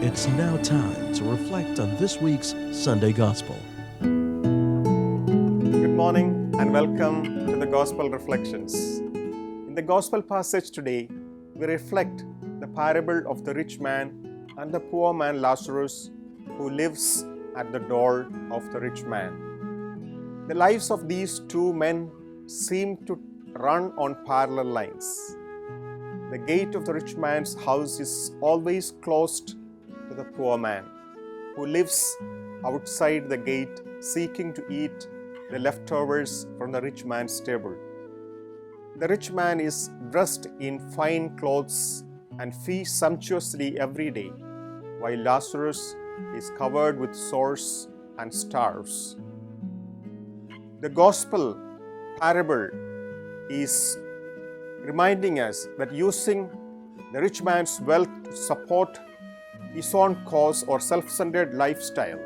It's now time to reflect on this week's Sunday Gospel. Good morning and welcome to the Gospel Reflections. In the Gospel passage today, we reflect the parable of the rich man and the poor man Lazurus who lives at the door of the rich man. The lives of these two men seem to run on parallel lines. The gate of the rich man's house is always closed to the poor man, who lives outside the gate seeking to eat the leftovers from the rich man's table. The rich man is dressed in fine clothes and feasts sumptuously every day, while Lazarus is covered with sores and starves. The gospel parable is reminding us that using the rich man's wealth to support his own cause or self-centered lifestyle,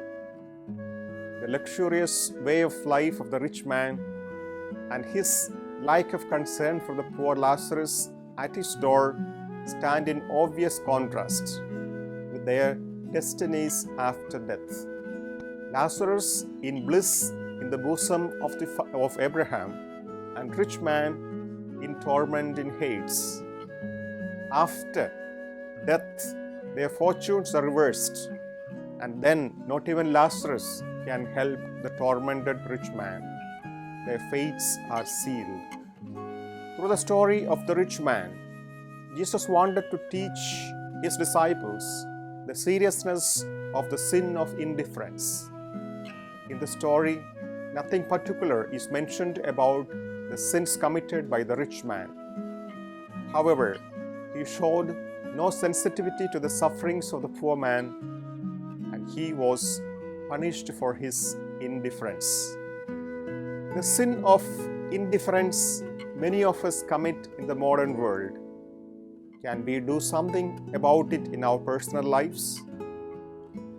the luxurious way of life of the rich man and his lack of concern for the poor Lazarus at his door stand in obvious contrast with their destinies after death. Lazarus in bliss in the bosom of Abraham, and rich man in torment in Hades. After death, their fortunes are reversed, and then not even Lazarus can help the tormented rich man. Their fates are sealed. Through the story of the rich man, Jesus wanted to teach his disciples the seriousness of the sin of indifference. In the story, nothing particular is mentioned about the sins committed by the rich man. However, he showed no sensitivity to the sufferings of the poor man, and he was punished for his indifference. The sin of indifference many of us commit in the modern world. Can we do something about it in our personal lives?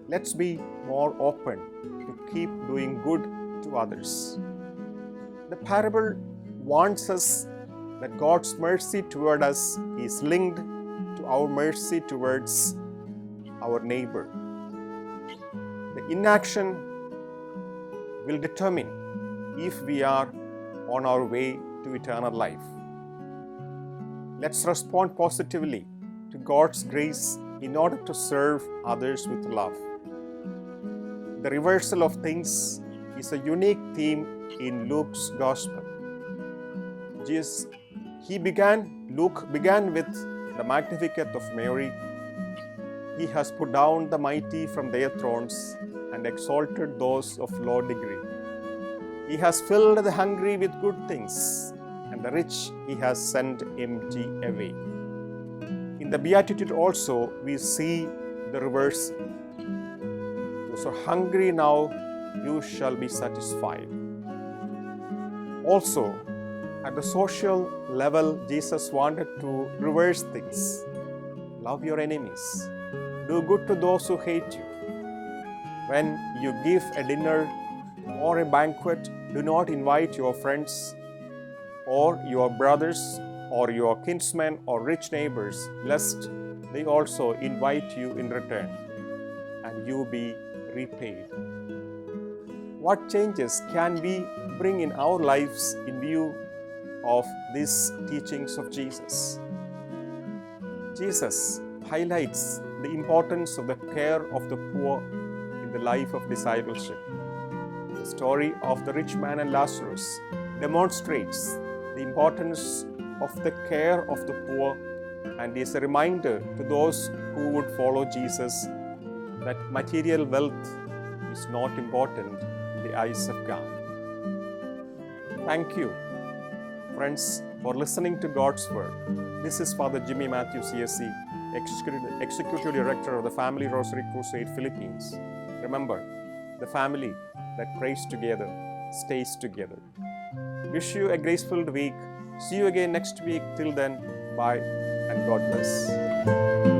Let's be more open to keep doing good to others. The parable warns us that God's mercy toward us is linked to our mercy towards our neighbor. The inaction will determine if we are on our way to eternal life. Let's respond positively to God's grace in order to serve others with love. The reversal of things is a unique theme in Luke's Gospel. Luke began with the Magnificat of Mary. He has put down the mighty from their thrones and exalted those of low degree. He has filled the hungry with good things, and the rich he has sent empty away. In the Beatitude also, we see the reverse. Those who are hungry now, you shall be satisfied. Also, at the social level, Jesus wanted to reverse things. Love your enemies. Do good to those who hate you. When you give a dinner or a banquet, do not invite your friends or your brothers or your kinsmen or rich neighbors, lest they also invite you in return and you be repaid. What changes can we bring in our lives in view of these teachings of Jesus? Jesus highlights the importance of the care of the poor in the life of discipleship. The story of the rich man and Lazarus demonstrates the importance of the care of the poor and is a reminder to those who would follow Jesus that material wealth is not important in the eyes of God. Thank you, friends, for listening to God's Word. This is Father Jimmy Matthew, CSC, Executive Director of the Family Rosary Crusade, Philippines. Remember, the family that prays together stays together. Wish you a grace-filled week. See you again next week. Till then, bye and God bless.